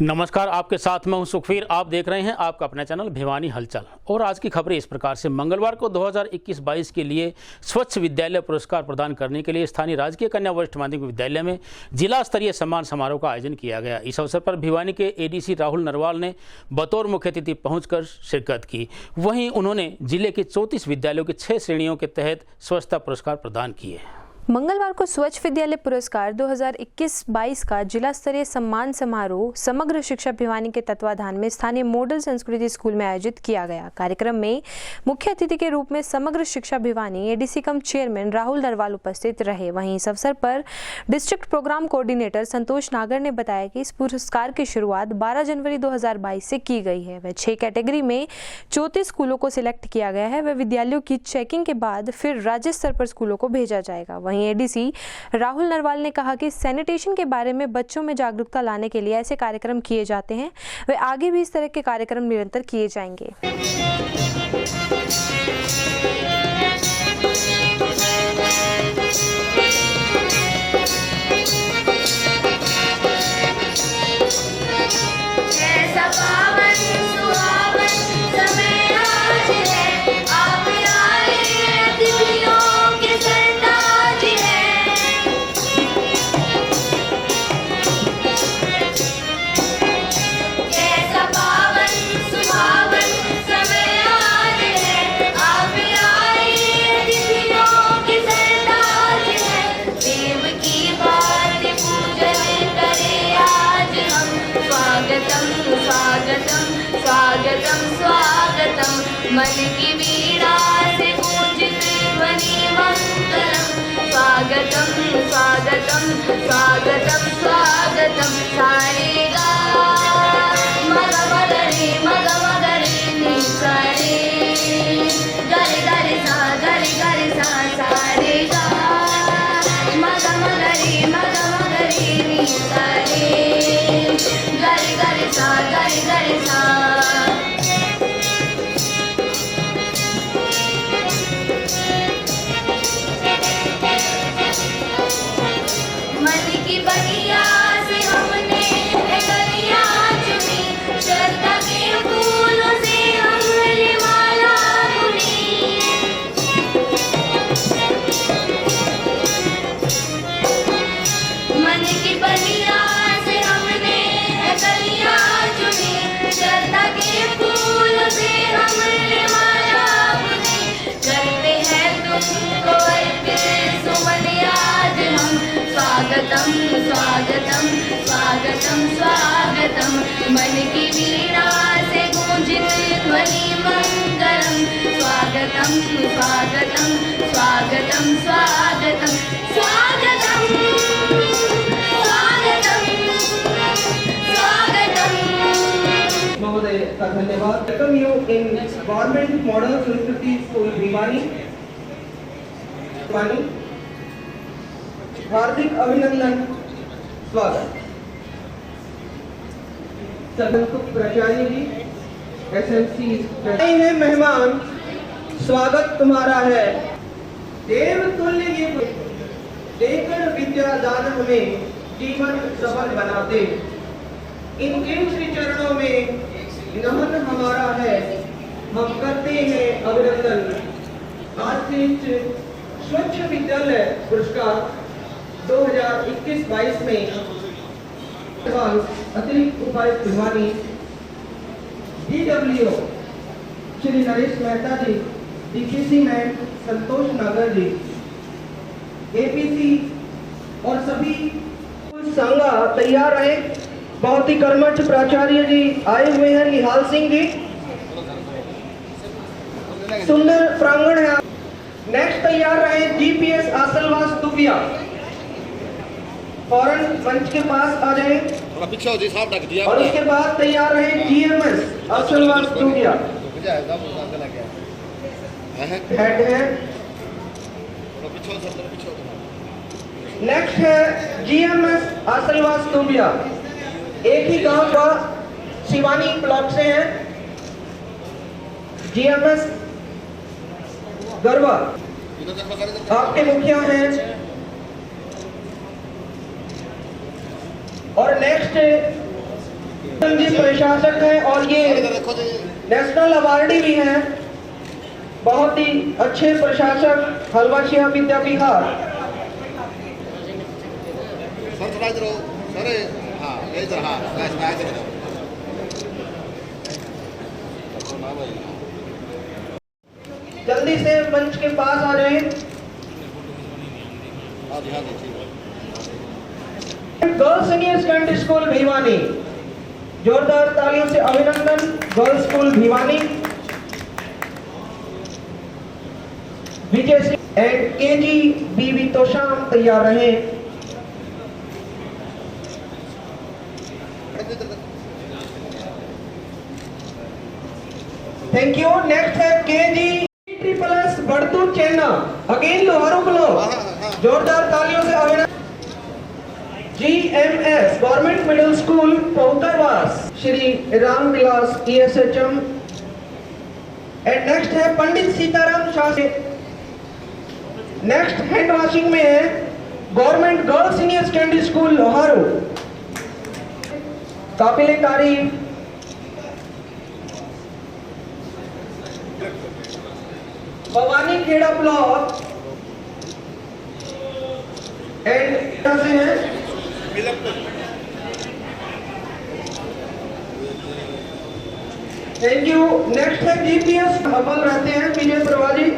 नमस्कार, आपके साथ मैं हूं सुखवीर। आप देख रहे हैं आपका अपना चैनल भिवानी हलचल। और आज की खबरें इस प्रकार से। मंगलवार को 2021-22 के लिए स्वच्छ विद्यालय पुरस्कार प्रदान करने के लिए स्थानीय राजकीय कन्या वरिष्ठ माध्यमिक विद्यालय में जिला स्तरीय सम्मान समारोह का आयोजन किया गया। इस अवसर पर भिवानी के एडीसी राहुल नरवाल ने बतौर मुख्य अतिथि पहुंचकर शिरकत की। वहीं उन्होंने जिले के 34 विद्यालयों के 6 श्रेणियों के तहत स्वच्छता पुरस्कार प्रदान किए। मंगलवार को स्वच्छ विद्यालय पुरस्कार 2021-22 का जिला स्तरीय सम्मान समारोह समग्र शिक्षा भिवानी के तत्वाधान में स्थानीय मॉडल संस्कृति स्कूल में आयोजित किया गया। कार्यक्रम में मुख्य अतिथि के रूप में समग्र शिक्षा भिवानी एडीसी कम चेयरमैन राहुल नरवाल उपस्थित रहे। वहीं इस अवसर पर डिस्ट्रिक्ट प्रोग्राम कोऑर्डिनेटर संतोष नागर ने बताया कि इस पुरस्कार की शुरुआत 12 जनवरी 2022 से की गई है। वह 6 कैटेगरी में 34 स्कूलों को सिलेक्ट किया गया है। वह विद्यालयों की चेकिंग के बाद फिर राज्य स्तर पर स्कूलों को भेजा जाएगा। वहीं एडीसी राहुल नरवाल ने कहा कि सैनिटेशन के बारे में बच्चों में जागरूकता लाने के लिए ऐसे कार्यक्रम किए जाते हैं। वे आगे भी इस तरह के कार्यक्रम निरंतर किए जाएंगे। मन की वीणा से गूंजित ध्वनि मंगलम। स्वागतम स्वागतम स्वागतम स्वागतम। सारे गा मग मग रे मग मग रे नी सारे गरे गरे सा सारे गा मग मग रे नी सारे गरे सा। स्वागतम स्वागतम स्वागतम। मन की वीणा से गूंजित ध्वनि मंगलम। स्वागतम स्वागतम स्वागतम स्वागतम स्वागतम स्वागतम स्वागतम। महोदय का धन्यवाद। Welcome you in government model संस्कृति स्कूल भिवानी। हार्दिक अभिनंदन, स्वागत। प्राचार्य जी, एसएमसी है मेहमान, स्वागत तुम्हारा है। देव तुल्य ये देकर विद्या दान हमें जीवन सफल बनाते। इनके श्री चरणों में नमन हमारा है, हम करते हैं अभिनंदन। आज से स्वच्छ विद्यालय पुरस्कार 2021-22 में अतिरिक्त उपायुक्त भिवानी DWO श्री नरेश मेहता जी, DPC मैम संतोष नागर जी, APC और सभी संघा तैयार रहे। बहुत ही कर्मठ प्राचार्य जी आए हुए हैं, निहाल सिंह जी। सुंदर प्रांगण है। नेक्स्ट तैयार रहे GPS आसलवास दुबिया। फौरन मंच के पास आ जाए। और उसके बाद तैयार रहे GMS आसलवास दुबिया। हेड है। नेक्स्ट है GMS आसलवास दुबिया। एक ही गांव का शिवानी ब्लॉक से है। GMS गरबा आपके मुखिया हैं। और नेक्स्ट जी प्रशासक हैं और ये नेशनल अवार्डी भी हैं, बहुत ही अच्छे प्रशासक हलवाशिया विद्या विहार। सर थोड़ा इधर सर, हाँ इधर, हाँ जल्दी से मंच के पास आ जाएं। Girls senior secondary school Bhiwani, जोरदार तालियों से अभिनंदन। Girls school Bhiwani, Vijay Singh and K G B V Tosham तैयार रहे। Thank you. नेक्स्ट है K G triple S Badtu Chenna, again Loharu block, जोरदार तालियों से अभिनंदन। GMS government middle school Pautarwas, Shri Ramvilas ESHM। And next है Pandit Sitaram Shastri. Next hand washing में है government girls senior secondary school Loharu, काबिले तारीफ। भवानी खेड़ा ब्लॉक एंड से है। Thank you. नेक्स्ट है GPS अमल रहते हैं विजय प्रवाजी,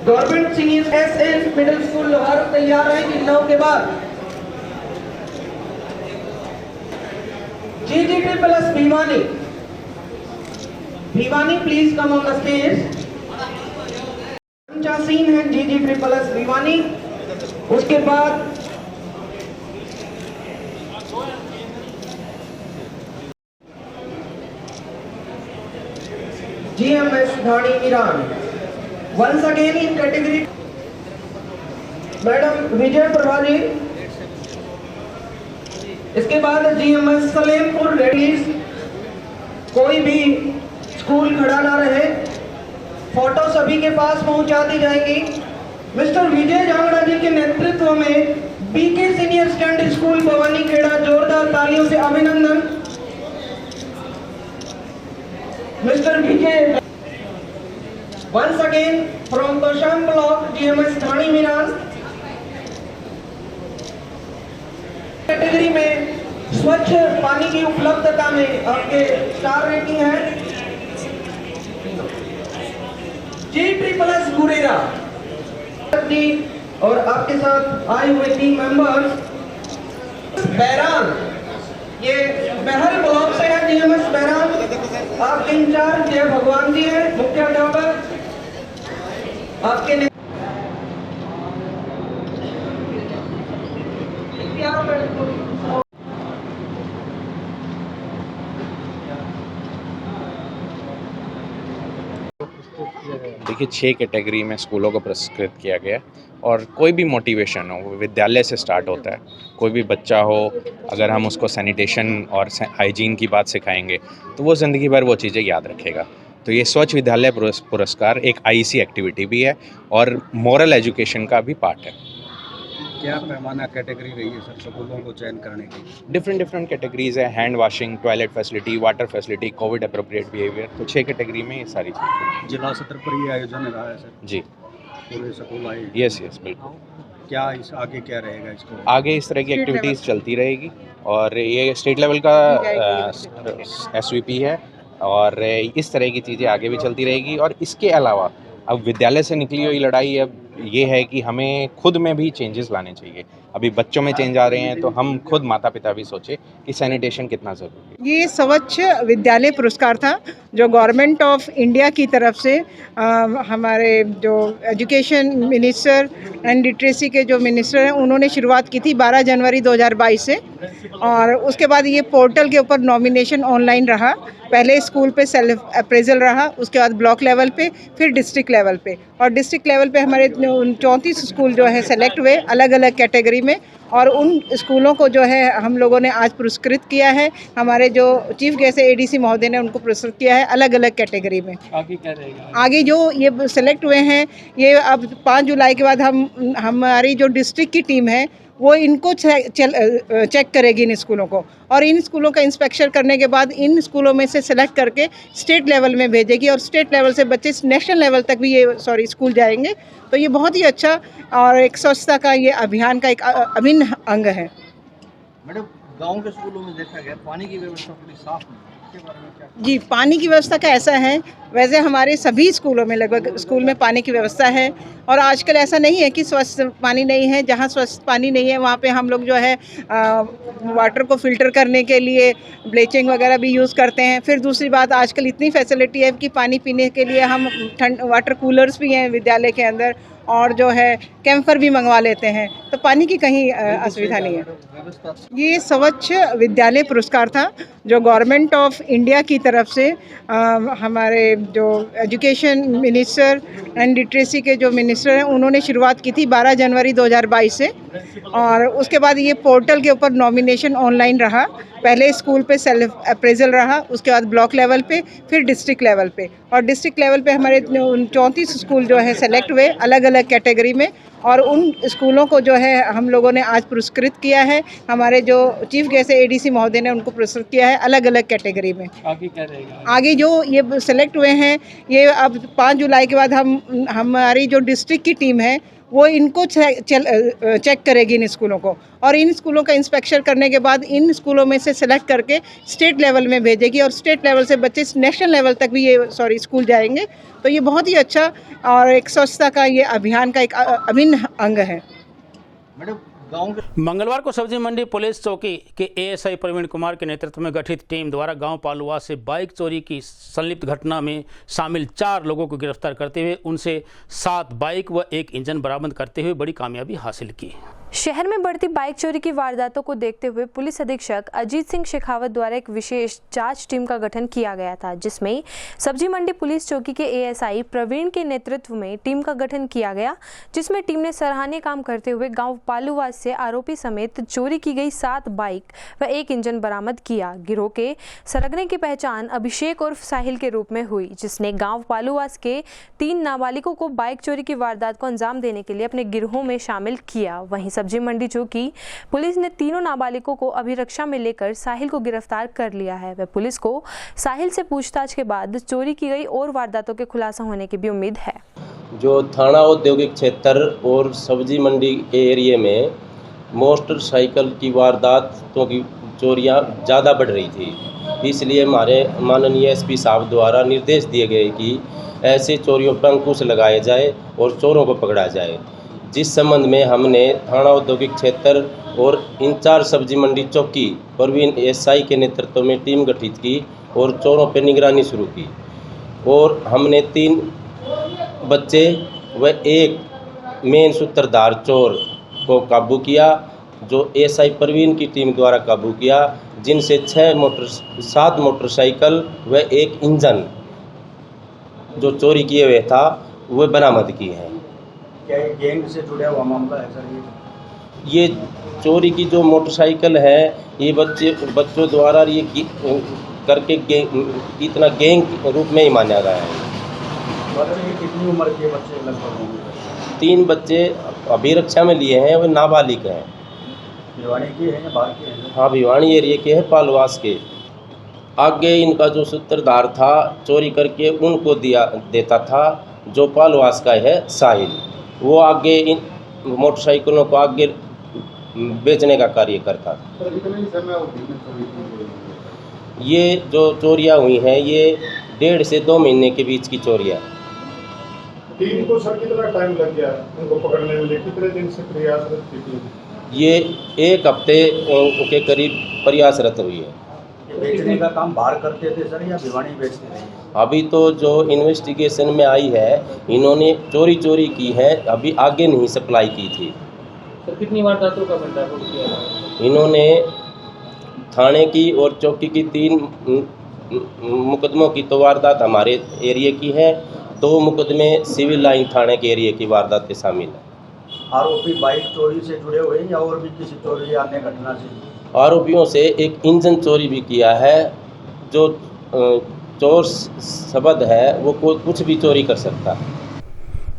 government senior SN middle school Loharu तैयार है जिन्हों के बाद। GG++ Bhiwani, Bhiwani please come on the stage. सीन है GG++ भिवानी। उसके बाद GMS धाड़ी ईरान, once again in category madam Vijay Prabhaji. इसके बाद GMS सलेमपुर रेडीज, कोई भी स्कूल खड़ा ना रहे, फोटो सभी के पास पहुंचा दी जाएगी। मिस्टर विजय जांगड़ा जी के नेतृत्व में BK senior secondary school Bhawani Khera, जोरदार तालियों से अभिनंदन। Mister Vijay once again from Tosham block GMS Dhani Miran. Category में स्वच्छ पानी की उपलब्धता में आपके स्टार रेटिंग है G++ गुरेरा जी और आपके साथ आए हुए टीम मेंबर्स। बैरान, ये बहल ब्लॉक से है GMS बैरान, आपके इंचार्ज जय भगवान जी है, मुख्य अध्यापक आपके देखिए 6 कैटेगरी में स्कूलों को पुरस्कृत किया गया और कोई भी मोटिवेशन हो वो विद्यालय से स्टार्ट होता है। कोई भी बच्चा हो, अगर हम उसको सैनिटेशन और हाइजीन की बात सिखाएंगे तो वो ज़िंदगी भर वो चीज़ें याद रखेगा। तो ये स्वच्छ विद्यालय पुरस्कार एक IEC एक्टिविटी भी है और मॉरल एजुकेशन का भी पार्ट है। क्या पैमाना कैटेगरी रही है सर स्कूलों को चयन करने की? डिफरेंट कैटेगरीज है, hand washing, toilet facility, water facility, Covid appropriate behaviour, तो 6 कैटेगरी में ये सारी चीज़ें। जिला स्तर पर ये आयोजन रहा है सर? जी, पूरे स्कूल आए? यस बिल्कुल। क्या इस आगे क्या रहेगा इसको? आगे इस तरह की एक्टिविटीज़ चलती रहेगी और ये स्टेट लेवल का SVP है और इस तरह की चीज़ें आगे भी चलती रहेगी। और इसके अलावा अब विद्यालय से निकली हुई लड़ाई अब ये है कि हमें खुद में भी चेंजेस लाने चाहिए। अभी बच्चों में चेंज आ रहे हैं तो हम खुद माता पिता भी सोचें कि सैनिटेशन कितना ज़रूरी है। ये स्वच्छ विद्यालय पुरस्कार था जो गवर्नमेंट ऑफ इंडिया की तरफ से हमारे जो एजुकेशन मिनिस्टर एंड लिटरेसी के जो मिनिस्टर हैं उन्होंने शुरुआत की थी 12 जनवरी 2022 से। और उसके बाद ये पोर्टल के ऊपर नॉमिनेशन ऑनलाइन रहा। पहले स्कूल पे सेल्फ अप्रेजल रहा, उसके बाद ब्लॉक लेवल पे, फिर डिस्ट्रिक्ट लेवल पे। और डिस्ट्रिक्ट लेवल पे हमारे 34 स्कूल जो है सेलेक्ट हुए अलग अलग कैटेगरी में और उन स्कूलों को जो है हम लोगों ने आज पुरस्कृत किया है। हमारे जो चीफ गेस्ट ADC महोदय ने उनको पुरस्कृत किया है अलग अलग कैटेगरी में। आगे क्या रहेगा? आगे जो ये सेलेक्ट हुए हैं ये अब 5 जुलाई के बाद हमारी जो डिस्ट्रिक्ट की टीम है वो इनको चेक करेगी इन स्कूलों को, और इन स्कूलों का इंस्पेक्शन करने के बाद इन स्कूलों में से सेलेक्ट करके स्टेट लेवल में भेजेगी, और स्टेट लेवल से बच्चे नेशनल लेवल तक भी ये स्कूल जाएंगे। तो ये बहुत ही अच्छा और एक स्वच्छता का ये अभियान का एक अभिन्न अंग है। मैडम, गांव के स्कूलों में देखा गया पानी की व्यवस्था थोड़ी साफ नहीं है, इसके बारे में क्या? जी, पानी की व्यवस्था का ऐसा है, वैसे हमारे सभी स्कूलों में लगभग स्कूल में पानी की व्यवस्था है, और आजकल ऐसा नहीं है कि स्वच्छ पानी नहीं है। जहाँ स्वच्छ पानी नहीं है वहाँ पे हम लोग जो है वाटर को फिल्टर करने के लिए ब्लीचिंग वगैरह भी यूज़ करते हैं। फिर दूसरी बात, आजकल इतनी फैसिलिटी है कि पानी पीने के लिए हम वाटर कूलर्स भी हैं विद्यालय के अंदर, और जो है कैंपर भी मंगवा लेते हैं, तो पानी की कहीं असुविधा नहीं है। ये स्वच्छ विद्यालय पुरस्कार था जो गवर्नमेंट ऑफ इंडिया की तरफ से हमारे जो एजुकेशन मिनिस्टर एंड लिटरेसी के जो मिनिस्टर हैं उन्होंने शुरुआत की थी 12 जनवरी 2022 से, और उसके बाद ये पोर्टल के ऊपर नॉमिनेशन ऑनलाइन रहा। पहले स्कूल पे सेल्फ अप्रेजल रहा, उसके बाद ब्लॉक लेवल पे, फिर डिस्ट्रिक्ट लेवल पे, और डिस्ट्रिक्ट लेवल पे हमारे 34 स्कूल जो है सेलेक्ट हुए अलग अलग कैटेगरी में, और उन स्कूलों को जो है हम लोगों ने आज पुरस्कृत किया है। हमारे जो चीफ गेस्ट एडीसी महोदय ने उनको पुरस्कृत किया है अलग अलग कैटेगरी में। आगे क्या रहेगा? आगे जो ये सेलेक्ट हुए हैं, ये अब 5 जुलाई के बाद हमारी जो डिस्ट्रिक्ट की टीम है वो इनको चेक करेगी इन स्कूलों को, और इन स्कूलों का इंस्पेक्शन करने के बाद इन स्कूलों में से सेलेक्ट करके स्टेट लेवल में भेजेगी, और स्टेट लेवल से बच्चे नेशनल लेवल तक भी ये स्कूल जाएंगे। तो ये बहुत ही अच्छा और एक स्वच्छता का ये अभियान का एक अभिन्न अंग है। मैडम, गांव के मंगलवार को सब्जी मंडी पुलिस चौकी के एएसआई प्रवीण कुमार के नेतृत्व में गठित टीम द्वारा गांव पालुवास से बाइक चोरी की संलिप्त घटना में शामिल 4 लोगों को गिरफ्तार करते हुए उनसे 7 बाइक व 1 इंजन बरामद करते हुए बड़ी कामयाबी हासिल की। शहर में बढ़ती बाइक चोरी की वारदातों को देखते हुए पुलिस अधीक्षक अजीत सिंह शेखावत द्वारा एक विशेष जांच टीम का गठन किया गया था, जिसमें सब्जी मंडी पुलिस चौकी के एएसआई प्रवीण के नेतृत्व में टीम का गठन किया गया, जिसमें टीम ने सराहनीय काम करते हुए गांव पालूवास से आरोपी समेत चोरी की गई 7 बाइक व 1 इंजन बरामद किया। गिरोह के सरगने की पहचान अभिषेक उर्फ साहिल के रूप में हुई, जिसने गाँव पालूवास के 3 नाबालिगों को बाइक चोरी की वारदात को अंजाम देने के लिए अपने गिरोह में शामिल किया। वहीं सब्जी मंडी चौकी पुलिस ने तीनों नाबालिगों को अभिरक्षा में लेकर साहिल को गिरफ्तार कर लिया है। वह पुलिस को साहिल से पूछताछ के बाद चोरी की गई और वारदातों के खुलासा होने की भी उम्मीद है। जो थाना औद्योगिक क्षेत्र और सब्जी मंडी के एरिया में मोटरसाइकिल की वारदातों की चोरियां ज़्यादा बढ़ रही थी, इसलिए हमारे माननीय एसपी साहब द्वारा निर्देश दिए गए कि ऐसे चोरियों पर अंकुश लगाया जाए और चोरों को पकड़ा जाए, जिस संबंध में हमने थाना औद्योगिक क्षेत्र और इंचार्ज सब्जी मंडी चौकी प्रवीण एसआई के नेतृत्व में टीम गठित की और चोरों पर निगरानी शुरू की, और हमने 3 बच्चे व 1 मेन सूत्रधार चोर को काबू किया, जो एसआई प्रवीण की टीम द्वारा काबू किया, जिनसे 7 मोटरसाइकिल व 1 इंजन जो चोरी किए हुए था वह बरामद किए हैं। क्या ये गैंग से जुड़ा हुआ मामला है सर? ये चोरी की जो मोटरसाइकिल है ये बच्चों द्वारा ये करके इतना गैंग रूप में ही माना गया है। बच्चे कितनी उम्र के बच्चे लगभग होंगे? 3 बच्चे अभिरक्षा में लिए हैं, वो नाबालिग हैं। भिवानी के हैं या बाहर के हैं? हाँ, भिवानी एरिया के हैं, पालवास के। आगे इनका जो सूत्रधार था चोरी करके उनको देता था, जो पालवास का है साहिल, वो आगे इन मोटरसाइकिलों को आगे बेचने का कार्य करता था। ये जो चोरियां हुई हैं ये 1.5 से 2 महीने के बीच की चोरियां। टीम को सर कितना टाइम लग गया उनको पकड़ने में? कितने दिन से प्रयासरत थी? ये 1 हफ्ते के करीब प्रयासरत हुई है। बेचने का काम बाहर करते थे सर या भिवानी बेचते थे? अभी तो जो इन्वेस्टिगेशन में आई है, इन्होंने चोरी की है, अभी आगे नहीं सप्लाई की थी। सर कितनी वारदातों का भंडाफोड़ किया? इन्होंने थाने की और चौकी की 3 मुकदमों की तो वारदात हमारे एरिया की है, 2 मुकदमे सिविल लाइन थाने के एरिया की वारदातें शामिल है। आरोपी बाइक चोरी से जुड़े हुए हैं या और भी किसी चोरी अन्य घटना से? आरोपियों से 1 इंजन चोरी भी किया है। जो चोर शब्द है वो कुछ भी चोरी कर सकता है।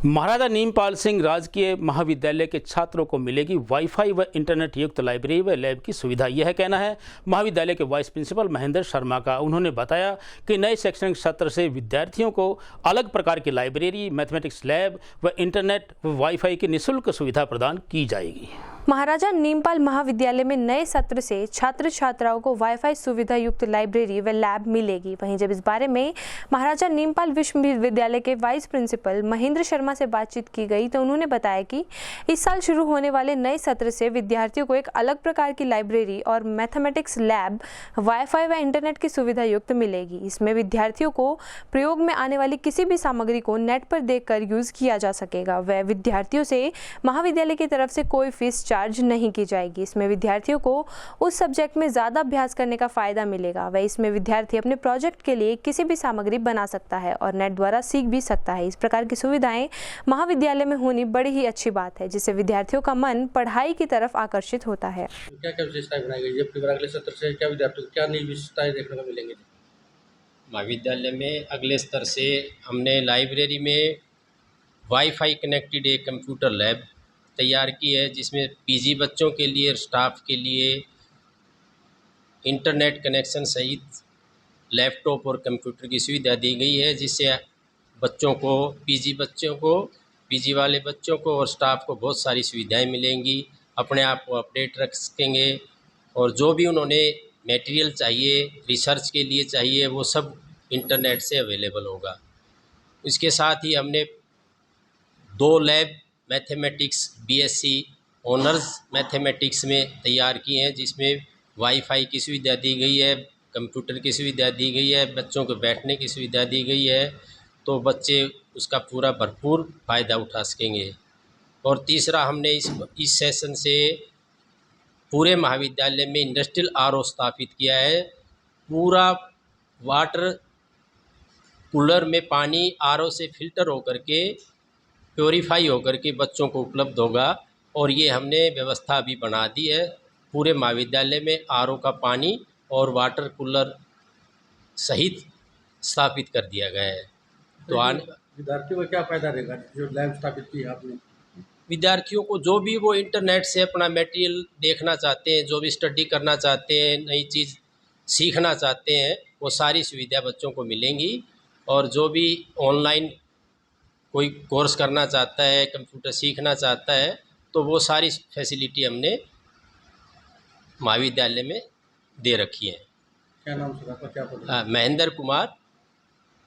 महाराजा नीमपाल सिंह राजकीय महाविद्यालय के छात्रों को मिलेगी वाईफाई व इंटरनेट युक्त लाइब्रेरी व लैब की सुविधा। यह कहना है महाविद्यालय के वाइस प्रिंसिपल महेंद्र शर्मा का। उन्होंने बताया कि नए शैक्षणिक सत्र से विद्यार्थियों को अलग प्रकार की लाइब्रेरी, मैथमेटिक्स लैब व इंटरनेट व वाईफाई की निःशुल्क सुविधा प्रदान की जाएगी। महाराजा नीमपाल महाविद्यालय में नए सत्र से छात्र छात्राओं को वाईफाई सुविधा युक्त लाइब्रेरी व लैब मिलेगी। वहीं जब इस बारे में महाराजा नीमपाल विश्वविद्यालय के वाइस प्रिंसिपल महेंद्र शर्मा से बातचीत की गई तो उन्होंने बताया कि इस साल शुरू होने वाले नए सत्र से विद्यार्थियों को एक अलग प्रकार की लाइब्रेरी और मैथमेटिक्स लैब, वाईफाई व इंटरनेट की सुविधा युक्त मिलेगी। इसमें विद्यार्थियों को प्रयोग में आने वाली किसी भी सामग्री को नेट पर देखकर यूज किया जा सकेगा। वह विद्यार्थियों से महाविद्यालय की तरफ से कोई फीस चार्ज नहीं की जाएगी। इसमें विद्यार्थियों को उस सब्जेक्ट में ज़्यादा अभ्यास करने का फ़ायदा मिलेगा। वह इसमें विद्यार्थी अपने प्रोजेक्ट के लिए किसी भी सामग्री बना सकता है और नेट द्वारा सीख भी सकता है। इस प्रकार की सुविधाएं महाविद्यालय में होनी बड़ी ही अच्छी बात है, जिससे विद्यार्थियों का मन पढ़ाई की तरफ आकर्षित होता है। क्या क्या विशेषताएं बनाई गई है? अगले सत्र से क्या विद्यार्थियों को क्या नई विशेषताएं देखने को मिलेंगी? महाविद्यालय में अगले स्तर से हमने लाइब्रेरी में वाईफाई कनेक्टेड एक कंप्यूटर लैब तैयार की है, जिसमें पीजी बच्चों के लिए और स्टाफ के लिए इंटरनेट कनेक्शन सहित लैपटॉप और कंप्यूटर की सुविधा दी गई है, जिससे बच्चों को पीजी वाले बच्चों को और स्टाफ को बहुत सारी सुविधाएं मिलेंगी। अपने आप को अपडेट रख सकेंगे और जो भी उन्होंने मटेरियल चाहिए, रिसर्च के लिए चाहिए, वो सब इंटरनेट से अवेलेबल होगा। इसके साथ ही हमने 2 lab mathematics BSc honours mathematics में तैयार किए हैं, जिसमें वाईफाई की सुविधा दी गई है, कंप्यूटर की सुविधा दी गई है, बच्चों को बैठने की सुविधा दी गई है, तो बच्चे उसका पूरा भरपूर फ़ायदा उठा सकेंगे। और तीसरा, हमने इस सेशन से पूरे महाविद्यालय में इंडस्ट्रियल आरओ स्थापित किया है। पूरा वाटर कूलर में पानी आरओ से फिल्टर होकर के प्योरीफाई होकर के बच्चों को उपलब्ध होगा। और ये हमने व्यवस्था भी बना दी है, पूरे महाविद्यालय में आरओ का पानी और वाटर कूलर सहित स्थापित कर दिया गया है। तो विद्यार्थियों को क्या फ़ायदा रहेगा जो लैब स्थापित की है आपने? विद्यार्थियों को जो भी वो इंटरनेट से अपना मटेरियल देखना चाहते हैं, जो भी स्टडी करना चाहते हैं, नई चीज़ सीखना चाहते हैं, वो सारी सुविधा बच्चों को मिलेंगी। और जो भी ऑनलाइन कोई कोर्स करना चाहता है, कंप्यूटर सीखना चाहता है, तो वो सारी फैसिलिटी हमने महाविद्यालय में दे रखी है। क्या नाम सर आपका? क्या पद? Mahendra Kumar,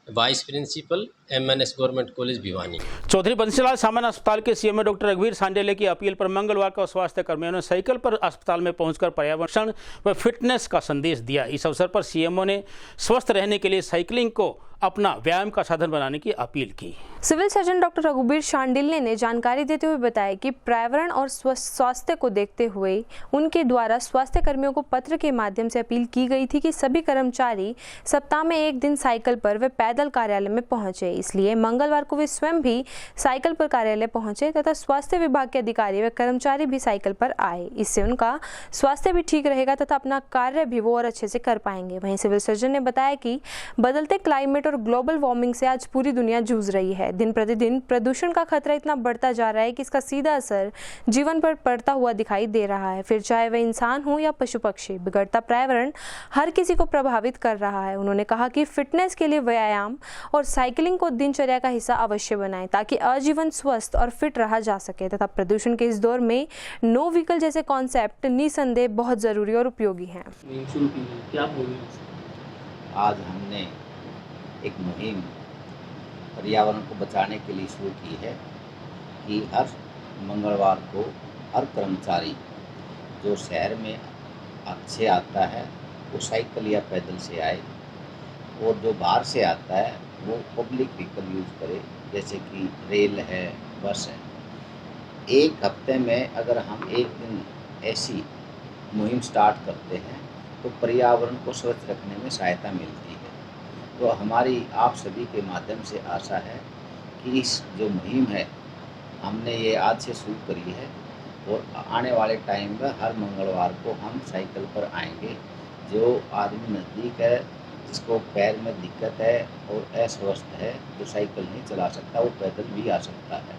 vice principal MNS government college Bhiwani. Chaudhary Bansilal सामान्य अस्पताल के सीएमओ डॉक्टर रघुवीर सांडेले की अपील पर मंगलवार को स्वास्थ्य कर्मियों ने साइकिल पर अस्पताल में पहुंचकर पर्यावरण व फिटनेस का संदेश दिया। इस अवसर पर सीएमओ ने स्वस्थ रहने के लिए साइकिलिंग को अपना व्यायाम का साधन बनाने की अपील की। सिविल सर्जन डॉक्टर रघुवीर सांडिल्य ने जानकारी देते हुए बताया कि पर्यावरण और स्वास्थ्य को देखते हुए उनके द्वारा स्वास्थ्य कर्मियों को पत्र के माध्यम से अपील की गई थी कि सभी कर्मचारी सप्ताह में 1 दिन साइकिल पर व पैदल कार्यालय में पहुंचे। इसलिए मंगलवार को वे स्वयं भी साइकिल पर कार्यालय पहुंचे तथा स्वास्थ्य विभाग के अधिकारी व कर्मचारी भी साइकिल पर आए। इससे उनका स्वास्थ्य भी ठीक रहेगा तथा अपना कार्य भी वो और अच्छे से कर पाएंगे। वहीं सिविल सर्जन ने बताया कि बदलते क्लाइमेट और ग्लोबल वार्मिंग से आज पूरी दुनिया जूझ रही है। दिन प्रतिदिन प्रदूषण का खतरा इतना बढ़ता जा रहा है कि इसका सीधा असर जीवन पर पड़ता हुआ दिखाई दे रहा है। फिर चाहे वह इंसान हो या पशु पक्षी, बिगड़ता पर्यावरण हर किसी को प्रभावित कर रहा है। उन्होंने कहा कि फिटनेस के लिए व्यायाम और साइकिलिंग को दिनचर्या का हिस्सा अवश्य बनाएं ताकि आजीवन स्वस्थ और फिट रहा जा सके तथा प्रदूषण के इस दौर में नो व्हीकल जैसे कॉन्सेप्ट निसंदेह बहुत जरूरी और उपयोगी हैं। आज हमने एक मुहिम पर्यावरण को बचाने के लिए शुरू की है कि हर मंगलवार को हर कर्मचारी जो शहर में से आता है वो साइकिल या पैदल से आए और जो बाहर से आता है वो पब्लिक व्हीकल यूज़ करे, जैसे कि रेल है, बस है। एक हफ्ते में अगर हम 1 दिन ऐसी मुहिम स्टार्ट करते हैं तो पर्यावरण को स्वच्छ रखने में सहायता मिलती है। तो हमारी आप सभी के माध्यम से आशा है कि इस जो मुहिम है हमने ये आज से शुरू करी है और आने वाले टाइम में हर मंगलवार को हम साइकिल पर आएंगे। जो आदमी नज़दीक है जिसको पैर में दिक्कत है और अस्वस्थ है, जो साइकिल नहीं चला सकता, वो पैदल भी आ सकता है।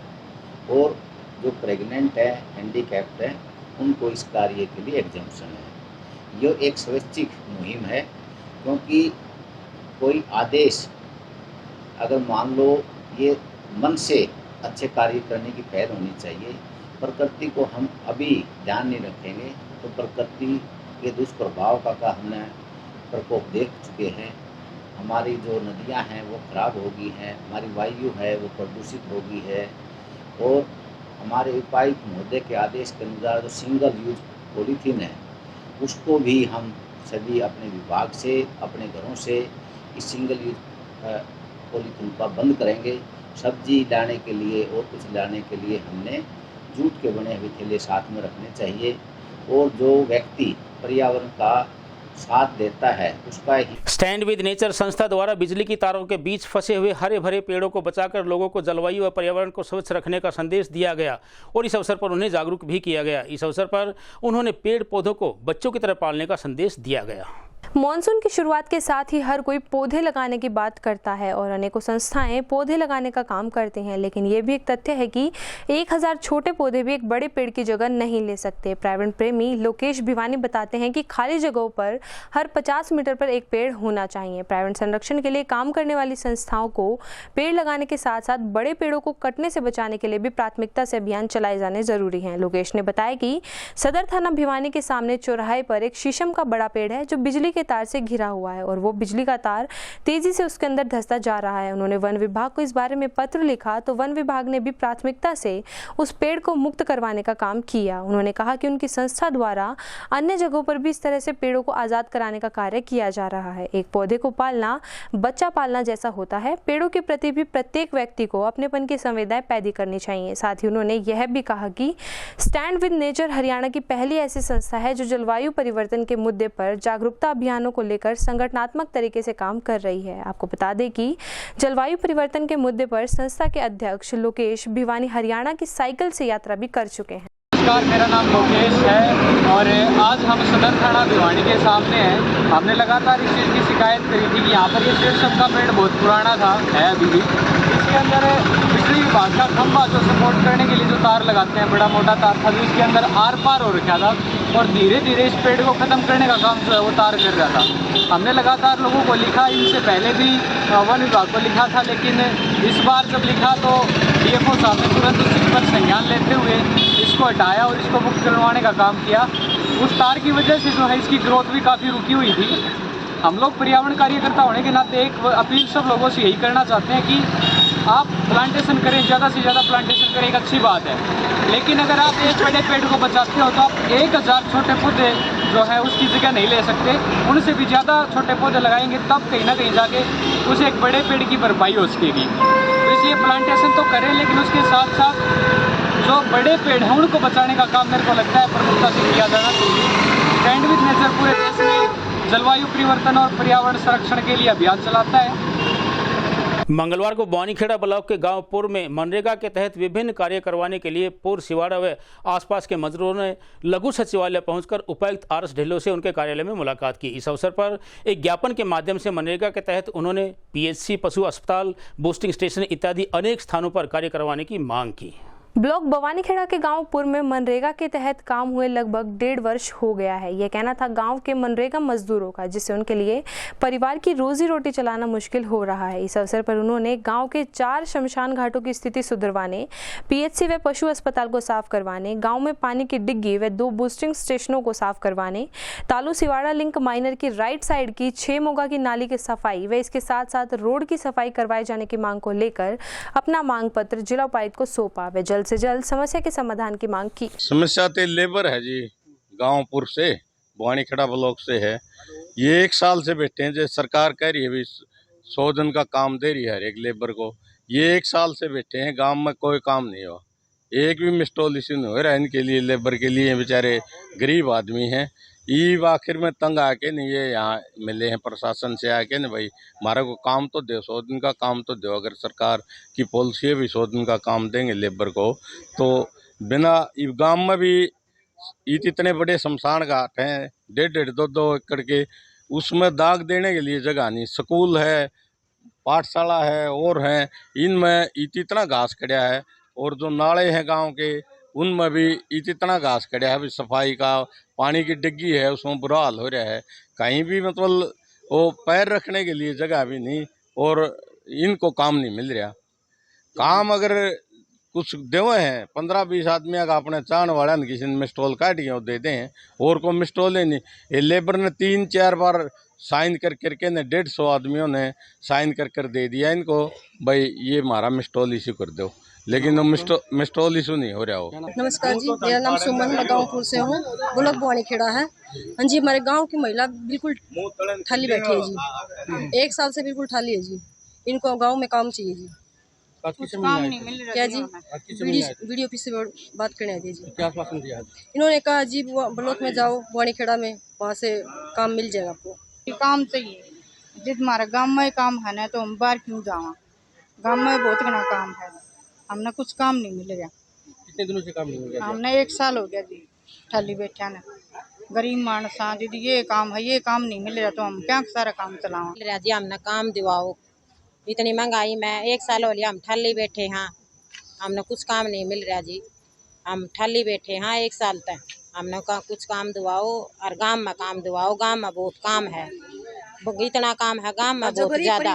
और जो प्रेग्नेंट है, हैंडीकैप्ड है, उनको इस कार्य के लिए एग्जम्पशन है। ये एक स्वैच्छिक मुहिम है, क्योंकि कोई आदेश अगर मान लो ये मन से अच्छे कार्य करने की पहल होनी चाहिए। प्रकृति को हम अभी ध्यान नहीं रखेंगे तो प्रकृति के दुष्प्रभाव का हमने प्रकोप देख चुके हैं। हमारी जो नदियां हैं वो खराब हो गई हैं, हमारी वायु है वो प्रदूषित हो गई है। और हमारे उपायुक्त महोदय के आदेश के अनुसार जो सिंगल यूज पॉलीथीन है उसको भी हम सभी अपने विभाग से, अपने घरों से इस सिंगल यूज पॉलीथीन का बंद करेंगे। सब्जी लाने के लिए और कुछ लाने के लिए हमने जूट के बने हुए थैले साथ में रखने चाहिए। और जो व्यक्ति पर्यावरण का साथ देता है उसका ही। स्टैंड विद नेचर संस्था द्वारा बिजली की तारों के बीच फंसे हुए हरे भरे पेड़ों को बचाकर लोगों को जलवायु व पर्यावरण को स्वच्छ रखने का संदेश दिया गया और इस अवसर पर उन्हें जागरूक भी किया गया। इस अवसर पर उन्होंने पेड़ पौधों को बच्चों की तरह पालने का संदेश दिया गया। मॉनसून की शुरुआत के साथ ही हर कोई पौधे लगाने की बात करता है और अनेकों संस्थाएं पौधे लगाने का काम करते हैं, लेकिन ये भी एक तथ्य है कि 1000 छोटे पौधे भी एक बड़े पेड़ की जगह नहीं ले सकते। पर्यावरण प्रेमी लोकेश भिवानी बताते हैं कि खाली जगहों पर हर 50 मीटर पर एक पेड़ होना चाहिए। पर्यावरण संरक्षण के लिए काम करने वाली संस्थाओं को पेड़ लगाने के साथ साथ बड़े पेड़ों को कटने से बचाने के लिए भी प्राथमिकता से अभियान चलाए जाने जरूरी हैं। लोकेश ने बताया कि सदर थाना भिवानी के सामने चौराहे पर एक शीशम का बड़ा पेड़ है जो बिजली के तार से घिरा हुआ है और वो बिजली का तार तेजी से उसके अंदर धंसता जा रहा है। उन्होंने वन विभाग को इस बारे में पत्र लिखा तो वन विभाग ने भी प्राथमिकता से उस पेड़ को मुक्त करवाने का काम किया। उन्होंने कहा कि उनकी संस्था द्वारा अन्य जगहों पर भी इस तरह से पेड़ों को आजाद कराने का कार्य किया जा रहा है। एक पौधे को पालना बच्चा पालना जैसा होता है। पेड़ों के प्रति भी प्रत्येक व्यक्ति को अपनेपन की संवेदनाएं पैदा करनी चाहिए। साथ ही उन्होंने यह भी कहा कि स्टैंड विद नेचर हरियाणा की पहली ऐसी संस्था है जो जलवायु परिवर्तन के मुद्दे पर जागरूकता अभियानों को लेकर संगठनात्मक तरीके से काम कर रही है। आपको बता दें कि जलवायु परिवर्तन के मुद्दे पर संस्था के अध्यक्ष लोकेश भिवानी हरियाणा की साइकिल से यात्रा भी कर चुके हैं। नमस्कार, मेरा नाम लोकेश है और आज हम सदर थाना भिवानी के सामने हैं। हमने लगातार इस चीज़ की शिकायत करी थी कि यहाँ पर ये शीशम का पेड़ बहुत पुराना था, है अभी भी। इसके अंदर बिजली विभाग का खंभा जो सपोर्ट करने के लिए जो तार लगाते हैं, बड़ा मोटा तार था जो इसके अंदर आर पार हो रखा था और धीरे धीरे इस पेड़ को ख़त्म करने का काम जो है वो तार कर रहा था। हमने लगातार लोगों को लिखा, इनसे पहले भी वन विभाग को लिखा था, लेकिन इस बार जब लिखा तो DFO साहब ने तुरंत उस चीज़ पर संज्ञान लेते हुए इसको हटाया और इसको मुक्त करवाने का काम किया। उस तार की वजह से जो है इसकी ग्रोथ भी काफ़ी रुकी हुई थी। हम लोग पर्यावरण कार्यकर्ता होने के नाते एक अपील सब लोगों से यही करना चाहते हैं कि आप प्लांटेशन करें, ज़्यादा से ज़्यादा प्लांटेशन करें, एक अच्छी बात है। लेकिन अगर आप एक बड़े पेड़ को बचाते हो तो आप 1000 छोटे पौधे जो है उसकी जगह नहीं ले सकते। उनसे भी ज़्यादा छोटे पौधे लगाएंगे तब कहीं ना कहीं जाके उसे एक बड़े पेड़ की भरपाई हो सकेगी। तो इसलिए प्लांटेशन तो करें, लेकिन उसके साथ साथ जो बड़े पेड़ हैं उनको बचाने का काम मेरे को लगता है प्रमुखता से किया जाना चाहिए। स्टैंड विद नेचर पूरे देश में जलवायु परिवर्तन और पर्यावरण संरक्षण के लिए अभियान चलाता है। मंगलवार को बवानीखेड़ा ब्लॉक के गांव पुर में मनरेगा के तहत विभिन्न कार्य करवाने के लिए पुर सिवाड़ा व आसपास के मजदूरों ने लघु सचिवालय पहुंचकर उपायुक्त RS ढिल्लों से उनके कार्यालय में मुलाकात की। इस अवसर पर एक ज्ञापन के माध्यम से मनरेगा के तहत उन्होंने PHC, पशु अस्पताल, बूस्टिंग स्टेशन इत्यादि अनेक स्थानों पर कार्य करवाने की मांग की। ब्लॉक बवानीखेड़ा के गांव पुर में मनरेगा के तहत काम हुए लगभग 1.5 वर्ष हो गया है। यह कहना था गांव के मनरेगा मजदूरों का, जिससे उनके लिए परिवार की रोजी रोटी चलाना मुश्किल हो रहा है। इस अवसर पर उन्होंने गांव के 4 शमशान घाटों की स्थिति सुधरवाने, PHC व पशु अस्पताल को साफ करवाने, गाँव में पानी की डिग्गी व 2 बूस्टिंग स्टेशनों को साफ करवाने, तालू सिवाड़ा लिंक माइनर की राइट साइड की 6 मोगा की नाली की सफाई व इसके साथ साथ रोड की सफाई करवाए जाने की मांग को लेकर अपना मांग पत्र जिला उपायुक्त को सौंपा व जल्द से जल्द समस्या के समाधान की मांग की। समस्या तो लेबर है जी, गांवपुर से बवानीखेड़ा ब्लॉक से है। ये 1 साल से बैठे हैं, जो सरकार कह रही है भी 100 दिन का काम दे रही है हर एक लेबर को। ये 1 साल से बैठे हैं, गांव में कोई काम नहीं हुआ, एक भी इंस्टॉलेशन हो रहा है इनके लिए, लेबर के लिए। बेचारे गरीब आदमी हैं। ये आखिर में तंग आके नहीं ये यहाँ मिले हैं प्रशासन से आके न भाई हमारा को काम तो दो, 100 दिन का काम तो दो। अगर सरकार की पॉलिसी है भी 100 दिन का काम देंगे लेबर को, तो बिना गांव में भी इतने बड़े शमशान घाट हैं 1.5-2 एकड़ के, उसमें दाग देने के लिए जगह नहीं। स्कूल है, पाठशाला है और हैं, इनमें इतना घास खड़ा है। और जो नाले हैं गांव के, उनमें भी इतना घास खड़ा है। अभी सफाई का, पानी की डिग्गी है, उसमें बुरा हाल हो रहा है। कहीं भी मतलब वो पैर रखने के लिए जगह भी नहीं और इनको काम नहीं मिल रहा। काम अगर कुछ देवे हैं 15-20 आदमी का अपने चाहने वाले ने किसी ने मिस्टॉल काट के देते हैं और कोई मिस्टॉल ही नहीं। ये लेबर ने 3-4 बार साइन कर करके ने 150 आदमियों ने साइन कर दे दिया इनको, भाई ये हमारा मिस्टॉल इशू कर दो, लेकिन वो मिस्टॉल इशू नहीं हो रहा हो। नमस्कार जी, मेरा नाम सुमन, मैं गाँवपुर से हूँ, ब्लॉक बुआनी खेड़ा है। हाँ जी, हमारे गांव की महिला बिल्कुल ठाली बैठी है जी, 1 साल से बिल्कुल ठाली है जी। इनको गांव में काम चाहिए जी। कुछ काम नहीं मिल रहा। क्या जी? वीडियो ऑफिस से बात करने आई थी जी। क्या आश्वासन दिया? इन्होंने कहा जी ब्लॉक में जाओ, बुआनी खेड़ा में, वहाँ से काम मिल जाएगा आपको। काम चाहिए जिस हमारे गाँव में काम है ना, तो हम बाहर क्यों जावा? गाँव में बहुत घना काम है, हमने कुछ काम नहीं मिल रहा। कितने दिनों से काम नहीं मिल रहा? हमने 1 साल हो गया जी ठाली बैठा ना। गरीब मानसा दीदी ये काम है, ये काम नहीं मिल रहा, तो हम क्या सारा काम चलावा जी? हमने काम दिवाओ, इतनी महंगाई में 1 साल हो लिया हम ठाली बैठे हैं, हमने कुछ काम नहीं मिल रहा जी। हम ठाली बैठे हैं 1 साल तक, हमने कहा कुछ काम दिवाओ और गांव में काम दिवाओ। गांव में बहुत काम है, इतना काम है गांव में बहुत ज्यादा।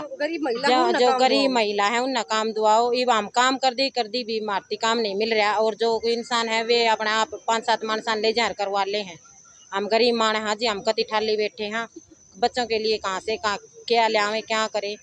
जो गरीब महिला है उन्हें काम दिवाओ। ये हम काम कर दी भी मारती काम नहीं मिल रहा। और जो इंसान है वे अपने आप 5-7 मानसान ले जा करवा ले हैं। हम गरीब मान हैं जी, हम कति ठाली बैठे हैं, बच्चों के लिए कहाँ से क्या ले आवे, क्या करें।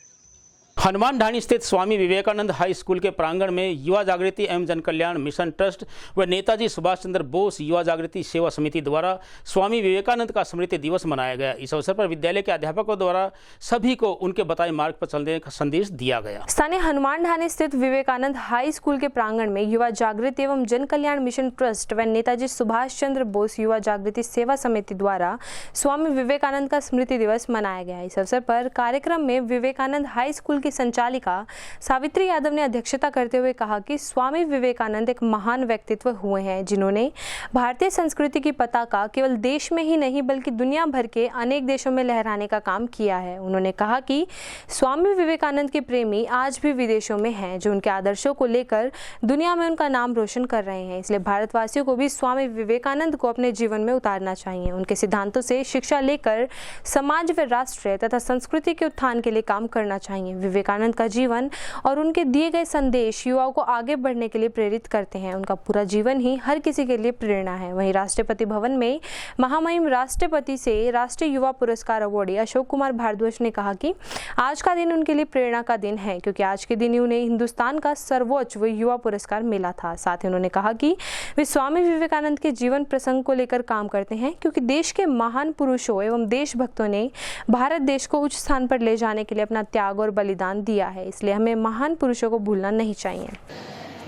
हनुमान ढाणी स्थित स्वामी विवेकानंद हाई स्कूल के प्रांगण में युवा जागृति एवं जन कल्याण मिशन ट्रस्ट व नेताजी सुभाष चंद्र बोस युवा जागृति सेवा समिति द्वारा स्वामी विवेकानंद का स्मृति दिवस मनाया गया। इस अवसर पर विद्यालय के अध्यापकों द्वारा सभी को उनके बताए मार्ग पर चलने का संदेश दिया गया। स्थानीय हनुमान ढाणी स्थित विवेकानंद हाई स्कूल के प्रांगण में युवा जागृति एवं जन कल्याण मिशन ट्रस्ट व नेताजी सुभाष चंद्र बोस युवा जागृति सेवा समिति द्वारा स्वामी विवेकानंद का स्मृति दिवस मनाया गया। इस अवसर पर कार्यक्रम में विवेकानंद हाई स्कूल की संचालिका सावित्री यादव ने अध्यक्षता करते हुए कहा कि स्वामी विवेकानंद एक महान व्यक्तित्व हुए हैं, जिन्होंने भारतीय संस्कृति की पताका केवल देश में ही नहीं बल्कि दुनिया भर के अनेक देशों में लहराने का काम किया है। उन्होंने कहा कि स्वामी विवेकानंद के प्रेमी आज भी विदेशों में हैं, जो उनके आदर्शों को लेकर दुनिया में उनका नाम रोशन कर रहे हैं। इसलिए भारतवासियों को भी स्वामी विवेकानंद को अपने जीवन में उतारना चाहिए। उनके सिद्धांतों से शिक्षा लेकर समाज व राष्ट्र तथा संस्कृति के उत्थान के लिए काम करना चाहिए। विवेकानंद का जीवन और उनके दिए गए संदेश युवाओं को आगे बढ़ने के लिए प्रेरित करते हैं। उनका पूरा जीवन ही हर किसी के लिए प्रेरणा है। वहीं राष्ट्रपति भवन में महामहिम राष्ट्रपति से राष्ट्रीय युवा पुरस्कार अवॉर्डी अशोक कुमार भारद्वाज ने कहा कि आज का दिन उनके लिए प्रेरणा का दिन है, क्योंकि आज के दिन ही उन्हें हिंदुस्तान का सर्वोच्च युवा पुरस्कार मिला था। साथ ही उन्होंने कहा कि वे स्वामी विवेकानंद के जीवन प्रसंग को लेकर काम करते हैं, क्योंकि देश के महान पुरुषों एवं देशभक्तों ने भारत देश को उच्च स्थान पर ले जाने के लिए अपना त्याग और बलिदान दिया है। इसलिए हमें महान पुरुषों को भूलना नहीं चाहिए।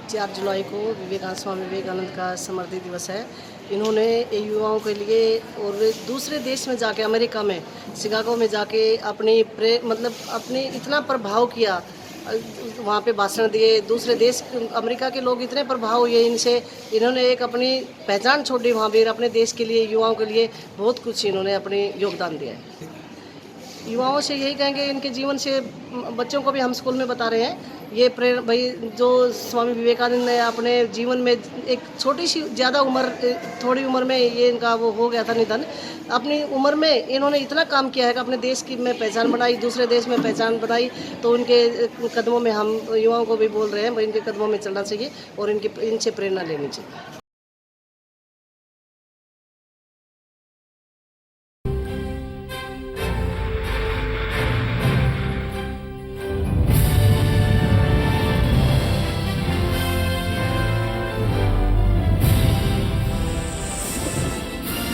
4 जुलाई को स्वामी विवेकानंद का स्मृति दिवस है। इन्होंने युवाओं के लिए और दूसरे देश में जाके, अमेरिका में शिकागो में जाके अपने इतना प्रभाव किया, वहाँ पे भाषण दिए। दूसरे देश अमेरिका के लोग इतने प्रभाव हुए इनसे, इन्होंने एक अपनी पहचान छोड़ी वहाँ पर। अपने देश के लिए, युवाओं के लिए बहुत कुछ इन्होंने अपने योगदान दिया है। युवाओं से यही कहेंगे, इनके जीवन से बच्चों को भी हम स्कूल में बता रहे हैं, ये भाई जो स्वामी विवेकानंद ने अपने जीवन में एक छोटी सी थोड़ी उम्र में ये इनका वो हो गया था निधन। अपनी उम्र में इन्होंने इतना काम किया है कि अपने देश की में पहचान बनाई, दूसरे देश में पहचान बनाई। तो उनके कदमों में हम युवाओं को भी बोल रहे हैं, भाई इनके कदमों में चलना चाहिए और इनसे प्रेरणा लेनी चाहिए।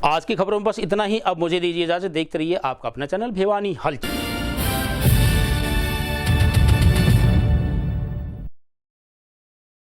आज की खबरों में बस इतना ही। अब मुझे दीजिए इजाजत। देखते रहिए आपका अपना चैनल भिवानी हलचल।